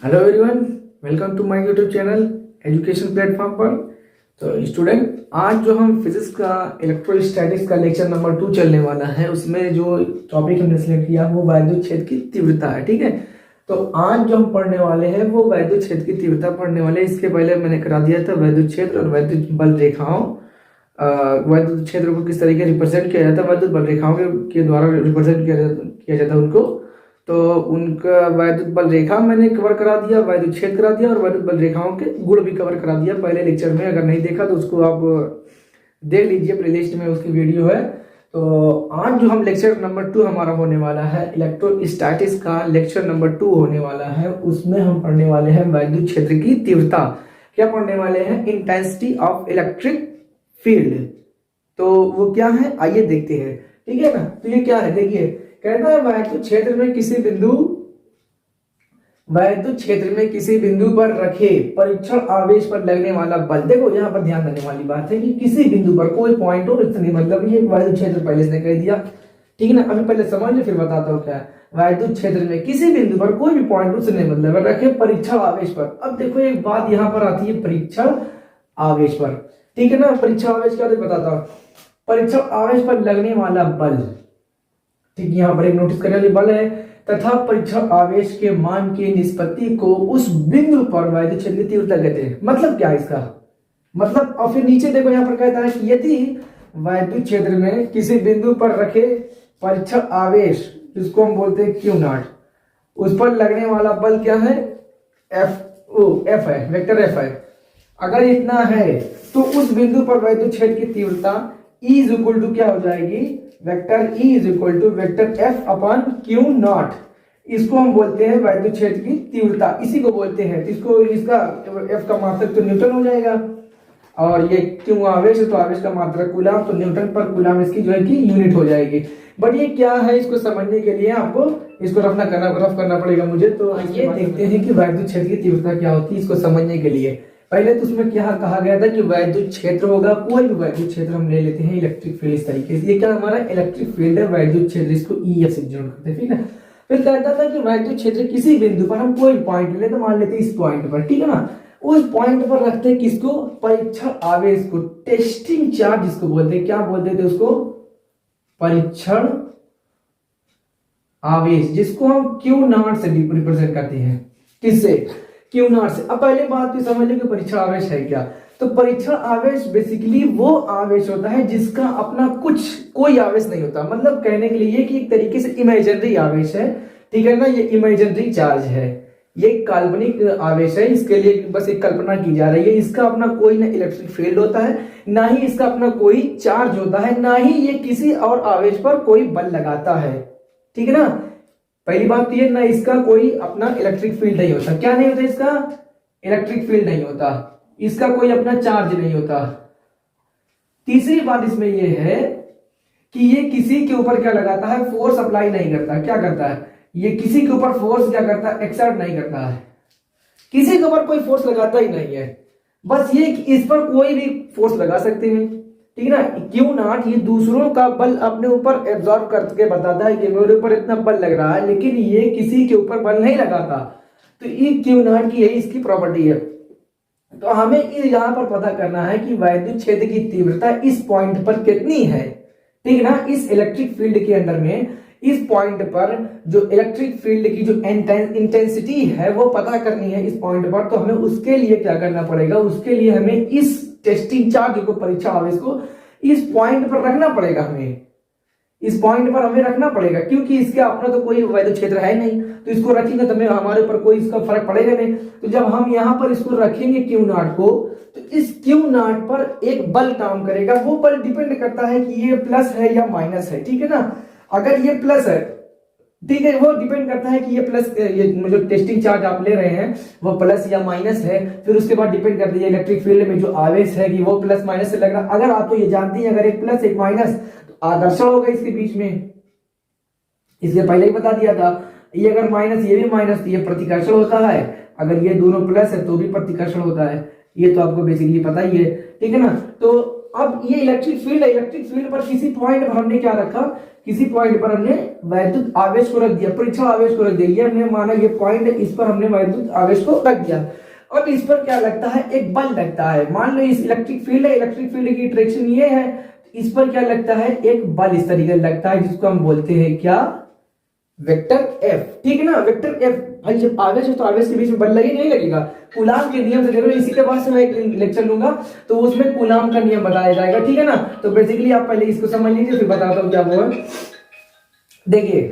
Hello everyone, welcome to my YouTube channel education platform पर। तो student, आज जो हम फिजिक्स का इलेक्ट्रोस्टैटिक्स का लेक्चर नंबर 2 चलने वाला है, उसमें जो टॉपिक हमने सिलेक्ट किया वो वैद्युत क्षेत्र की तीव्रता है। ठीक है, तो आज जो हम पढ़ने वाले हैं वो वैद्युत क्षेत्र की तीव्रता पढ़ने वाले हैं। इसके पहले मैंने करा दिया था वैद्युत क्षेत्र और वैद्युत बल रेखाओं, वैद्युत क्षेत्र को किस तरीके रिप्रेजेंट किया जाता है, वैद्युत बल रेखाओं के द्वारा रिप्रेजेंट किया जाता है उनको। तो उनका वैद्युत बल रेखा मैंने कवर करा दिया, वैद्युत क्षेत्र करा दिया और वैद्युत बल रेखाओं के गुण भी कवर करा दिया पहले लेक्चर में। अगर नहीं देखा तो उसको आप देख लीजिए, प्लेलिस्ट में उसकी वीडियो है। तो आज जो हम लेक्चर नंबर 2 हमारा होने वाला है, इलेक्ट्रोस्टैटिक्स का लेक्चर नंबर 2 होने वाला है। उसमें हम पढ़ने वाले हैं वैद्युत क्षेत्र की तीव्रता। क्या पढ़ने वाले हैं? Intensity of electric field. तो वो क्या है, आइए देखते हैं। ठीक है ना, तो ये क्या है, देखिए कहता है वैद्युत क्षेत्र में किसी बिंदु पर रखे परीक्षण आवेश पर लगने वाला बल। देखो यहाँ पर ध्यान देने वाली बात है कि किसी बिंदु पर कोई पॉइंट हो, इतनी मतलब ये वैद्युत क्षेत्र पहले से कह दिया। ठीक है ना, अभी पहले समझ लो फिर बताता हूँ क्या है। वैद्युत क्षेत्र में किसी बिंदु पर कोई भी पॉइंट उसने मतलब रखे परीक्षण आवेश पर। अब देखो एक बात यहाँ पर आती है, परीक्षण आवेश पर। ठीक है ना, परीक्षण आवेश क्या बताता हूँ। परीक्षण आवेश पर लगने वाला बल, ठीक, यहाँ पर एक नोटिस करने वाली बल है, तथा परीक्षण आवेश के मान की निष्पत्ति को उस बिंदु पर वैद्युत क्षेत्र की तीव्रता कहते हैं। मतलब क्या है इसका मतलब। और फिर नीचे देखो यहाँ पर कहता है कि यदि वैद्युत क्षेत्र में किसी बिंदु पर रखे परीक्षण आवेश, जिसको हम बोलते हैं क्यू नॉट, उस पर लगने वाला बल क्या है, एफ है, वेक्टर एफ है। अगर इतना है तो उस बिंदु पर वैद्युत क्षेत्र की तीव्रता E इज इक्वल टू क्या हो जाएगी, vector E is equal to vector F upon q nought. इसको हम बोलते हैं वैद्युत क्षेत्र की तीव्रता, इसी को बोलते हैं। इसको इसका F का मात्रक तो न्यूटन हो जाएगा, और ये क्यों आवेश है तो आवेश का मात्रक कूलम, तो न्यूटन पर कूलम इसकी जो है कि यूनिट हो जाएगी। बट ये क्या है, इसको समझने के लिए आपको इसको रफ करना पड़ेगा मुझे। तो ये देखते हैं कि वैद्युत क्षेत्र की तीव्रता क्या होती है। इसको समझने के लिए पहले तो उसमें क्या कहा गया था कि वैद्युत क्षेत्र होगा, कोई भी वैद्युत क्षेत्र हम ले लेते हैं, इलेक्ट्रिक फील्ड इस तरीके से। ये क्या हमारा इलेक्ट्रिक फील्ड है, वैद्युत क्षेत्र, इसको EF से जोड़ करते हैं। ठीक है, फिर कहता था कि वैद्युत क्षेत्र किसी बिंदु पर हम कोई पॉइंट ले तो मान लेते हैं इस पॉइंट पर। ठीक है ना, उस पॉइंट पर रखते हैं किसको, परीक्षण आवेश को, टेस्टिंग चार्ज जिसको बोलते हैं। क्या बोलते थे उसको, परीक्षण आवेश, जिसको हम क्यू नॉट से रिप्रेजेंट करते हैं। किससे, क्यू नॉट से। अब पहले बात तो समझ लो कि परीक्षण आवेश है क्या। तो परीक्षण आवेश बेसिकली वो आवेश होता है जिसका अपना कोई आवेश नहीं होता। मतलब कहने के लिए कि एक तरीके से इमेजिनरी आवेश है। ठीक है ना, ये इमेजिनरी चार्ज है, ये काल्पनिक आवेश है। इसके लिए बस एक कल्पना की जा रही है। इसका अपना कोई ना इलेक्ट्रिक फील्ड होता है, ना ही इसका अपना कोई चार्ज होता है, ना ही ये किसी और आवेश पर कोई बल लगाता है। ठीक है ना, पहली बात तो ये, ना इसका कोई अपना इलेक्ट्रिक फील्ड नहीं होता। क्या नहीं होता, इसका इलेक्ट्रिक फील्ड नहीं होता, इसका कोई अपना चार्ज नहीं होता। तीसरी बात इसमें ये है कि ये किसी के ऊपर क्या लगाता है, फोर्स अप्लाई नहीं करता। क्या करता है, ये किसी के ऊपर फोर्स क्या करता है, एक्सर्ट नहीं करता है। किसी के ऊपर कोई फोर्स लगाता ही नहीं है। बस ये इस पर कोई भी फोर्स लगा सकते हैं। ठीक है ना, क्यू नॉट ये दूसरों का बल अपने ऊपर एब्जॉर्ब करके बताता है कि मेरे ऊपर इतना बल लग रहा है, लेकिन ये किसी के ऊपर बल नहीं लगाता। तो ये क्यू नॉट की यही इसकी प्रॉपर्टी है। तो हमें यहाँ पर पता करना है कि वैद्युत क्षेत्र की तीव्रता इस पॉइंट पर कितनी है। ठीक है ना, इस इलेक्ट्रिक फील्ड के अंदर में इस पॉइंट पर जो इलेक्ट्रिक फील्ड की जो इंटेंसिटी है वो पता करनी है इस पॉइंट पर। तो हमें उसके लिए क्या करना पड़ेगा, उसके लिए हमें इस टेस्टिंग चार्ज को, परीक्षण आवेश को इस पॉइंट पर रखना पड़ेगा। हमें इस पॉइंट पर हमें रखना पड़ेगा, क्योंकि इसका अपना तो कोई वैद्युत क्षेत्र है नहीं। तो इसको रखेंगे तो हमारे ऊपर कोई इसका फर्क पड़ेगा नहीं। तो जब हम यहाँ पर इसको रखेंगे क्यू नॉट को, तो इस क्यू नॉट पर एक बल काम करेगा। वो बल डिपेंड करता है कि ये प्लस है या माइनस है। ठीक है ना, अगर ये प्लस है, ठीक है, वो डिपेंड करता है कि ये प्लस, ये जो टेस्टिंग चार्ज आप ले रहे हैं वो प्लस या माइनस है। फिर उसके बाद डिपेंड करती है इलेक्ट्रिक फील्ड में जो आवेश है कि वो प्लस माइनस से लग रहा। अगर आप तो ये जानती हैं, अगर एक प्लस एक माइनस तो आकर्षण होगा इसके बीच में। इसके पहले ही बता दिया था, ये अगर माइनस ये भी माइनस तो ये प्रतिकर्षण होता है। अगर ये दोनों प्लस है तो भी प्रतिकर्षण होता है। ये तो आपको बेसिकली पता ही है। ठीक है ना, तो अब ये इलेक्ट्रिक फील्ड है, इलेक्ट्रिक फील्ड पर किसी पॉइंट पर हमने क्या रखा, किसी पॉइंट पर हमने वैद्युत आवेश को रख दिया, परीक्षण आवेश को रख दिया। ये हमने माना ये पॉइंट है, इस पर हमने वैद्युत आवेश को रख दिया। अब इस पर क्या लगता है, एक बल लगता है। मान लो इस इलेक्ट्रिक फील्ड है, इलेक्ट्रिक फील्ड की डायरेक्शन ये है, इस पर क्या लगता है, एक बल इस तरीके लगता है, जिसको हम बोलते हैं क्या, वेक्टर एफ। ठीक है ना, वेक्टर एफ। भाई जब आवेश है तो आवेश के बीच में बल लगे नहीं लगेगा, कूलाम के नियम से देखो। इसी के बाद से मैं एक लेक्चर लूंगा तो उसमें कूलाम का नियम बताया जाएगा, ठीक है ना। तो बेसिकली आप पहले इसको समझ लीजिए, फिर बताता हूं क्या हुआ। देखिए,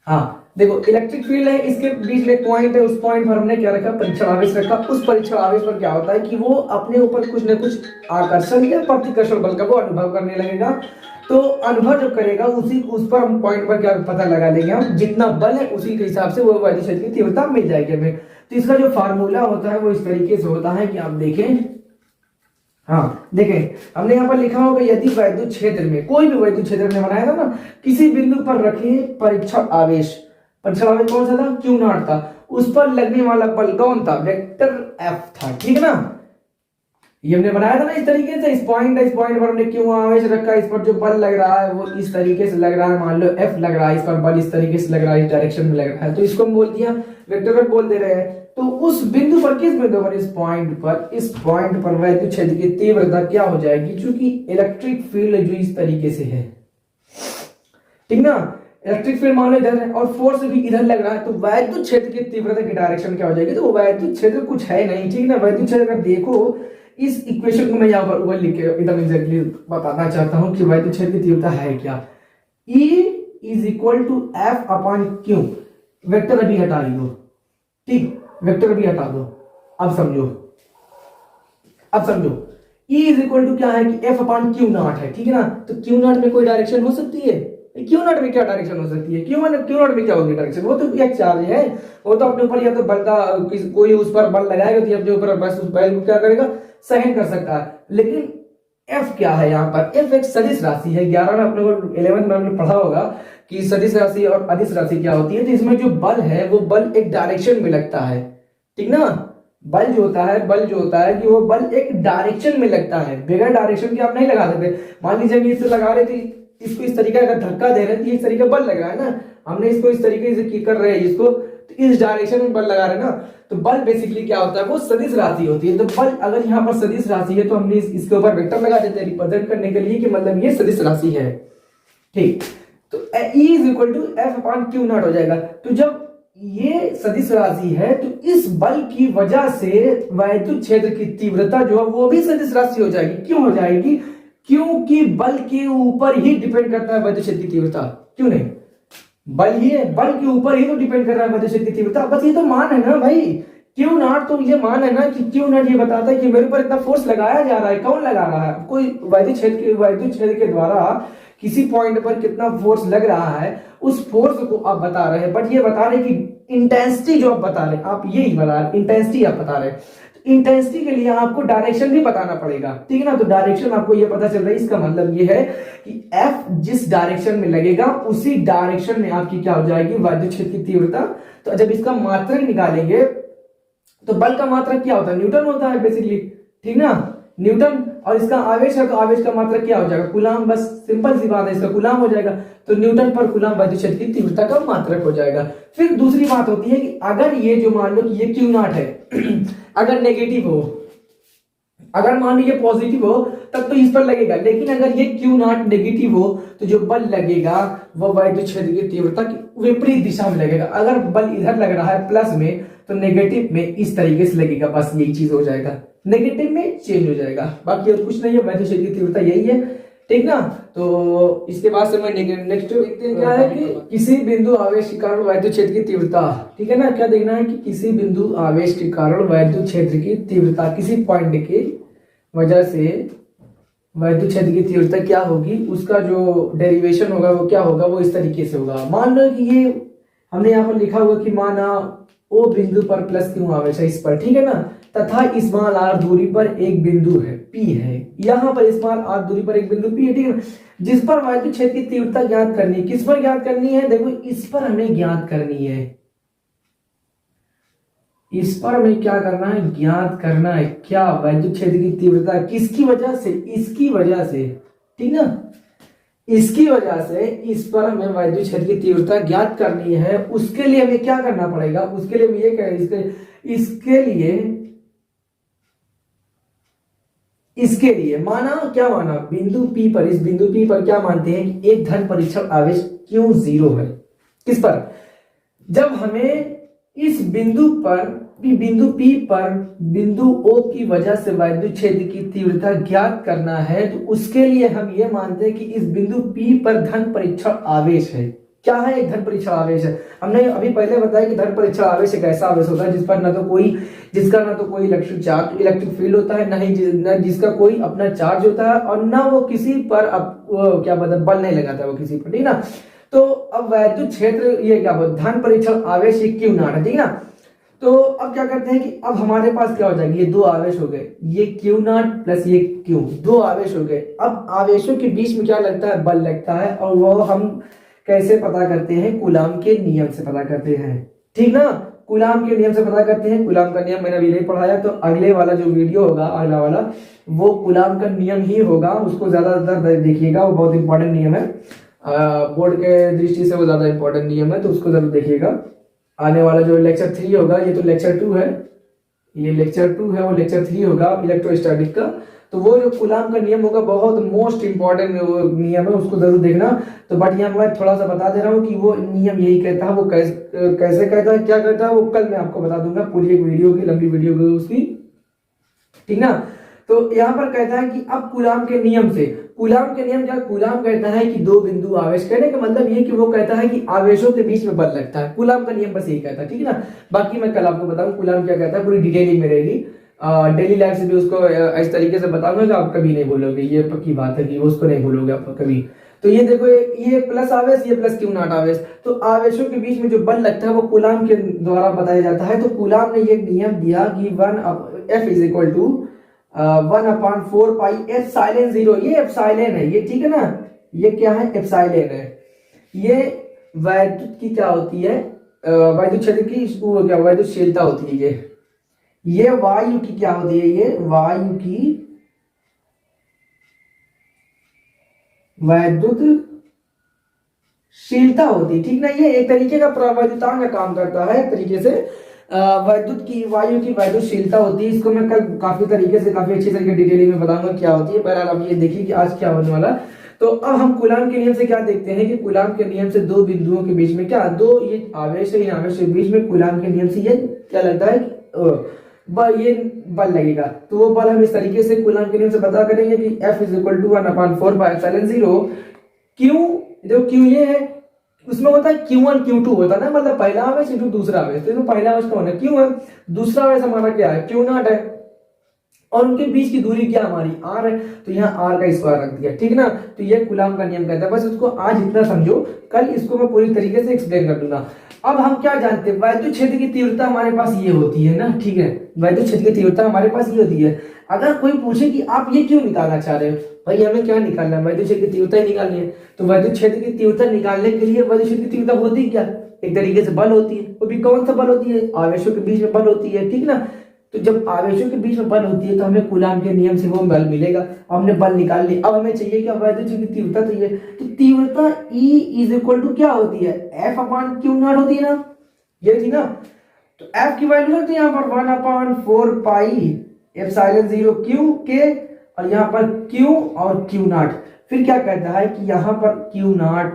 हाँ देखो, इलेक्ट्रिक फील्ड है, इसके बीच में पॉइंट है, उस पॉइंट पर हमने क्या रखा, परीक्षण आवेश रखा। उस परीक्षण आवेश पर क्या होता है कि वो अपने ऊपर कुछ न कुछ आकर्षण या प्रतिकर्षण बल का वो अनुभव करने लगेगा। तो अनुभव जो करेगा उस पर हम पॉइंट पर क्या पता लगा लेंगे, हम जितना बल है उसी के हिसाब से वो वैद्युत क्षेत्र की तीव्रता मिल जाएगी हमें। तो इसका जो फार्मूला होता है वो इस तरीके से होता है कि आप देखें, हाँ देखें, हमने यहाँ पर लिखा होगा, यदि वैद्युत क्षेत्र में, कोई भी वैद्युत क्षेत्र में बनाया था ना, किसी बिंदु पर रखे परीक्षण आवेश, परीक्षण आवेश कौन सा था, क्यू नॉट था, उस पर लगने वाला बल कौन था, वेक्टर एफ था। ठीक है ना, ये हमने बनाया था ना इस तरीके से, इस पॉइंट पर हमने क्यों आवेश रखा, इस पर जो बल लग रहा है वो इस तरीके से लग रहा है, मान लो एफ लग रहा है, इस पर बल इस तरीके से लग रहा है, इस डायरेक्शन में लग रहा है, तो इसको हम बोल दिया वेक्टर एफ बोल दे रहे हैं। तो उस बिंदु पर, किस बिंदु पर, इस पॉइंट पर वैद्युत क्षेत्र की तीव्रता क्या हो जाएगी, क्योंकि इलेक्ट्रिक फील्ड जो इस तरीके से है, ठीक ना, इलेक्ट्रिक फील्ड मान लो इधर है और फोर्स भी इधर लग रहा है, तो वैद्युत क्षेत्र की तीव्रता की डायरेक्शन क्या हो जाएगी, तो वो वैद्युत क्षेत्र कुछ है नहीं, ठीक ना। वैद्युत क्षेत्र अगर देखो, इस इक्वेशन को मैं यहाँ पर ऊपर लिख के एकदम एग्जैक्टली बताना चाहता हूं कि वैद्युत क्षेत्र की तीव्रता है क्या, E is equal to F upon q. Vector अभी हटा लो, ठीक, वेक्टर अभी हटा दो। अब समझो, E इज इक्वल टू क्या है कि एफ अपॉन क्यू नॉट है, ठीक है ना। तो क्यू नॉट में कोई डायरेक्शन हो सकती है, क्यू नॉट में क्या डायरेक्शन हो सकती है, क्यू नॉट में क्या होगी डायरेक्शन, वो तो एक चार्ज है, वो तो अपने ऊपर या तो बल का कोई उस पर बल लगाएगा तो अपने ऊपर बस उस बल को क्या करेगा, सहन कर सकता है। लेकिन एफ क्या है यहाँ पर, एफ एक सदिश राशि है। 11 में अपने को 11 में हमने पढ़ा होगा कि सदिश राशि और अदिश राशि क्या होती है। तो इसमें जो बल है वो बल एक डायरेक्शन में लगता है, ठीक ना। बल जो होता है कि वो बल एक डायरेक्शन में लगता है, बगैर डायरेक्शन के आप नहीं लगा सकते। मान लीजिए हम इससे लगा रहे थे, इसको इस तरीके का धक्का दे रहे थे, इस तरीके बल लगा है ना, हमने इसको इस तरीके से कर रहे हैं, इसको तो इस डायरेक्शन में बल लगा रहे हैं ना। तो बल बेसिकली क्या होता है, वो सदिश राशि होती है। तो बल अगर यहाँ पर सदिश राशि है तो हमने इसके ऊपर वेक्टर लगा देते हैं रिप्रेजेंट करने के लिए कि मतलब ये सदिश राशि है, ठीक। तो E is equal to F upon q nought हो जाएगा। तो जब ये सदिश राशि है तो इस बल की वजह से वैद्युत क्षेत्र की तीव्रता जो है वो भी सदिश राशि हो जाएगी। क्यों हो जाएगी, क्योंकि बल के ऊपर ही डिपेंड करता है वैद्युत क्षेत्र की तीव्रता। क्यों नहीं, बल ही है, बल के ऊपर ही तो डिपेंड कर रहा है वैद्युत क्षेत्र की तीव्रता। बस ये तो मान है ना भाई, क्यू नॉट, तो ये मान है ना कि क्यू नॉट ये बताता है कि मेरे ऊपर इतना फोर्स लगाया जा रहा है। कौन लगा रहा है, कोई वैद्युत क्षेत्र के द्वारा किसी पॉइंट पर कितना फोर्स लग रहा है, उस फोर्स को आप बता रहे हैं। बट ये बता रहे कि इंटेंसिटी जो आप बता रहे हैं, आप यही बता रहे, इंटेंसिटी आप बता रहे हैं। इंटेंसिटी के लिए आपको डायरेक्शन भी बताना पड़ेगा, ठीक है ना। तो डायरेक्शन आपको ये पता चल रहा है, इसका मतलब ये है कि F जिस डायरेक्शन में लगेगा उसी डायरेक्शन में आपकी क्या हो जाएगी, वैद्युत क्षेत्र की तीव्रता। तो जब इसका मात्रक निकालेंगे तो बल का मात्रक क्या होता है, न्यूटन होता है बेसिकली, ठीक ना, न्यूटन। और इसका आवेश है तो आवेश का मात्रक क्या हो जाएगा, कूलाम। बस सिंपल सी बात है, इसका कूलाम हो जाएगा। तो न्यूटन पर कूलाम वैद्युत क्षेत्र की तीव्रता का मात्रक हो जाएगा। फिर दूसरी बात होती है कि अगर ये जो मान लो कि ये क्यू नॉट है अगर नेगेटिव हो, अगर मान लो ये पॉजिटिव हो तब तो इस पर लगेगा, लेकिन अगर ये क्यू नॉट नेगेटिव हो तो जो बल लगेगा वो वैद्युत क्षेत्र की तीव्रता की विपरीत दिशा में लगेगा। अगर बल इधर लग रहा है प्लस में तो नेगेटिव में इस तरीके से लगेगा, बस यही चीज हो जाएगा, नेगेटिव में चेंज हो जाएगा, बाकी और कुछ नहीं है। वैद्युत क्षेत्र की तीव्रता यही है, ठीक ना। तो इसके बाद से मैं नेक्स्ट देखते हैं क्या है कि किसी बिंदु आवेश के कारण वैद्युत क्षेत्र की तीव्रता, ठीक है ना। क्या देखना है कि किसी बिंदु आवेश के कारण वैद्युत क्षेत्र की तीव्रता, किसी पॉइंट की वजह से वैद्युत क्षेत्र की तीव्रता क्या होगी, उसका जो डेरिवेशन होगा वो क्या होगा, वो इस तरीके से होगा। मान लो कि ये हमने यहाँ पर लिखा हुआ कि माना ओ बिंदु पर प्लस क्यू आवेश है इस पर, ठीक है ना, तथा स्मॉल आर दूरी पर एक बिंदु है पी है, यहाँ पर स्मॉल आर दूरी पर एक बिंदु पी है, ठीक है, जिस पर वैद्युत क्षेत्र की तीव्रता ज्ञात करनी है। किस पर ज्ञात करनी है, देखो इस पर हमें ज्ञात करनी है, इस पर हमें क्या करना है, ज्ञात करना है क्या, वैद्युत क्षेत्र की तीव्रता किसकी वजह से, इसकी वजह से, ठीक ना, इसकी वजह से इस पर हमें वैद्युत क्षेत्र की तीव्रता ज्ञात करनी है। उसके लिए हमें क्या करना पड़ेगा, उसके लिए हम ये कह इसके लिए माना, क्या माना, बिंदु P पर, इस बिंदु P पर क्या मानते हैं कि एक धन परीक्षण आवेश क्यों 0 है। किस पर, जब हमें इस बिंदु P पर बिंदु O की वजह से वैद्युत क्षेत्र की तीव्रता ज्ञात करना है, तो उसके लिए हम ये मानते हैं कि इस बिंदु P पर धन परीक्षण आवेश है। क्या है, एक धन परीक्षण आवेश है। हमने अभी पहले बताया कि धन परीक्षण आवेश एक ऐसा आवेश होता है जिस पर जिसका ना तो कोई इलेक्ट्रिक फील्ड होता है, ना जिसका कोई अपना चार्ज होता है, और ना वो किसी पर क्या बताए बल नहीं लगाता है वो किसी पर, ठीक ना। तो अब वैद्युत क्षेत्र ये क्या बोलते, धन परीक्षण आवेश ये क्यू नॉट है, ठीक ना। तो अब क्या करते हैं कि अब हमारे पास क्या हो जाएगी, ये दो आवेश हो गए, ये क्यू नॉट प्लस ये क्यू, दो आवेश हो गए। अब आवेशों के बीच में क्या लगता है, बल लगता है, और वो हम कैसे पता करते हैं, कूलाम के नियम से पता करते हैं, ठीक ना। कूलाम के नियम से पता करते हैं। कूलाम का नियम मैंने अभी नहीं पढ़ाया, तो अगले वाला जो वीडियो होगा, अगला वाला, वो कूलाम का नियम ही होगा, उसको ज्यादातर देखिएगा, वो बहुत इंपॉर्टेंट नियम है, बोर्ड के दृष्टि से वो ज्यादा इंपॉर्टेंट नियम है, तो उसको जरूर देखिएगा। आने वाला जो लेक्चर 3 होगा, ये तो लेक्चर 2 है, ये लेक्चर 2 है, वो लेक्चर 3 होगा इलेक्ट्रोस्टैटिक का। तो वो जो कूलाम का नियम होगा बहुत मोस्ट इंपॉर्टेंट नियम है, उसको जरूर देखना। तो बट यहाँ मैं थोड़ा सा बता दे रहा हूँ कि वो नियम यही कहता है, वो कैसे कहता है, क्या कहता है, वो कल मैं आपको बता दूंगा, पूरी एक वीडियो की, लंबी वीडियो की उसकी, ठीक ना। तो यहाँ पर कहता है कि अब कूलाम के नियम से, कूलाम के नियम क्या, कूलाम कहता है कि दो बिंदु आवेश, कहने का मतलब ये कि वो कहता है कि आवेशों के बीच में बल लगता है। कूलाम का नियम बस यही कहता है, ठीक है ना। बाकी मैं कल आपको बताऊं कूलाम क्या कहता है, पूरी डिटेलिंग में रहेगी, डेली लाइफ से भी उसको इस तरीके से बताऊंगा कि आप कभी नहीं भूलोगे, ये पक्की बात है कि उसको नहीं भूलोगे आप कभी। तो ये देखो, ये प्लस आवेश, ये प्लस क्यू नॉट आवेश, तो आवेशों के बीच में जो बल लगता है वो कूलाम के द्वारा बताया जाता है। तो कूलाम ने ये नियम दिया कि F is equal to 1/4 pi epsilon 0, ये एप्सिलॉन है, ये ठीक है ना, ये क्या है, एप्सिलॉन है। ये वैद्युत की क्या होती है, वैद्युत क्षेत्र की क्या वैद्युतशीलता होती है। ये वायु की क्या होती है, ये वायु की वैद्युतशीलता होती है, ठीक ना। ये एक तरीके का प्रवैद्युतांक का काम करता है, एक तरीके से वायु की वैद्युतशीलता होती है। इसको मैं कल काफी तरीके से, काफी अच्छी तरीके डिटेलिंग में बताऊंगा क्या होती है। बहरहाल अब ये देखिए कि आज क्या होने वाला। तो अब हम कूलाम के नियम से क्या देखते हैं कि कूलाम के नियम से दो बिंदुओं के बीच में क्या, दो ये आवेश है, इन आवेश के बीच में कूलाम के नियम से ये क्या लगता है, ये बल लगेगा। तो वो बल हम इस तरीके से कूलाम के नियम से पता करेंगे कि F is equal to 1/4 pi epsilon 0। क्यों, जो क्यू ये है, उसमें होता है Q1 Q2 होता है ना, मतलब पहला आवेश इंटू दूसरा आवेश। तो इसमें पहला आवेश कौन है, क्यू है, दूसरा आवेश हमारा क्या है, क्यू नॉट है, और उनके बीच की दूरी क्या हमारी r है, तो यहाँ r का स्क्वायर रख दिया, ठीक ना। तो ये कूलाम का नियम कहता है। बस उसको आज इतना समझो, कल इसको मैं पूरी तरीके से एक्सप्लेन कर दूंगा। अब हम क्या जानते हैं, वैद्युत क्षेत्र की तीव्रता हमारे पास ये होती है ना, ठीक है, वैद्युत क्षेत्र की तीव्रता हमारे पास ये होती है। अगर कोई पूछे कि आप ये क्यों निकालना चाह रहे हो, भाई हमें क्या निकालना है, वैद्युत क्षेत्र की तीव्रता ही निकालनी है। तो वैद्युत क्षेत्र की तीव्रता निकालने के लिए वैद्युत क्षेत्र की तीव्रता होती क्या, एक तरीके से बल होती है। वो भी कौन सा बल होती है, आवेशों के बीच में बल होती है, ठीक ना। तो जब आवेशों के बीच में बल होती है तो हमें कूलाम के नियम से वो बल मिलेगा। हमने बल निकाल लिया, अब हमें चाहिए कि वैद्युत क्षेत्र की तीव्रता, तो ये तो तीव्रता E इज इक्वल टू क्या होती है, F/Q0 होती है ना, ये थी ना। तो F की वैल्यू होती है यहाँ पर 1/4 पाई एप्सिलॉन 0 Q के, और यहाँ पर Q और Q0। फिर क्या कहता है कि यहाँ पर Q0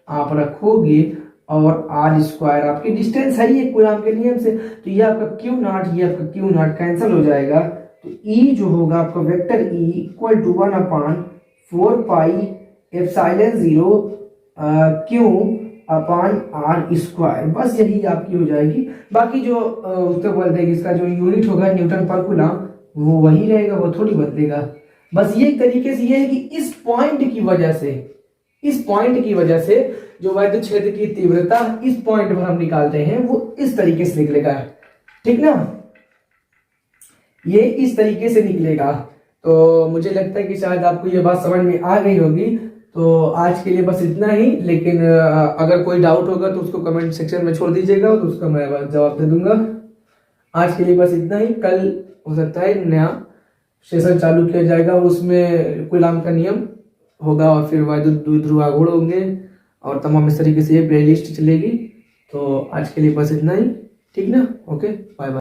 आप रखोगे और r स्क्वायर आपकी डिस्टेंस है ये कूलाम के नियम से। तो ये आपका Q0, ये आपका Q0 कैंसिल हो जाएगा। तो E जो होगा आपका vector E equal to 1/4 pi epsilon 0 Q/r square, बस यही आपकी हो जाएगी। बाकी जो उसको बोलते हैं इसका जो यूनिट होगा न्यूटन पर कूलाम, वो वही रहेगा, वो थोड़ी बदलेगा। बस ये तरीके से ये है कि इस पॉइंट की वजह से जो वैद्युत क्षेत्र की तीव्रता इस पॉइंट पर हम निकालते हैं वो इस तरीके से निकलेगा, ठीक ना, ये इस तरीके से निकलेगा। तो मुझे लगता है कि शायद आपको ये बात समझ में आ गई होगी। तो आज के लिए बस इतना ही, लेकिन अगर कोई डाउट होगा तो उसको कमेंट सेक्शन में छोड़ दीजिएगा, तो उसका मैं जवाब दे दूंगा। आज के लिए बस इतना ही। कल हो सकता है नया सेशन चालू किया जाएगा, उसमें गुलाम का नियम होगा और फिर वायुद्युत ध्रुवागुण होंगे और तमाम इस तरीके से ये प्लेलिस्ट चलेगी। तो आज के लिए बस इतना ही, ठीक ना? Okay, bye bye.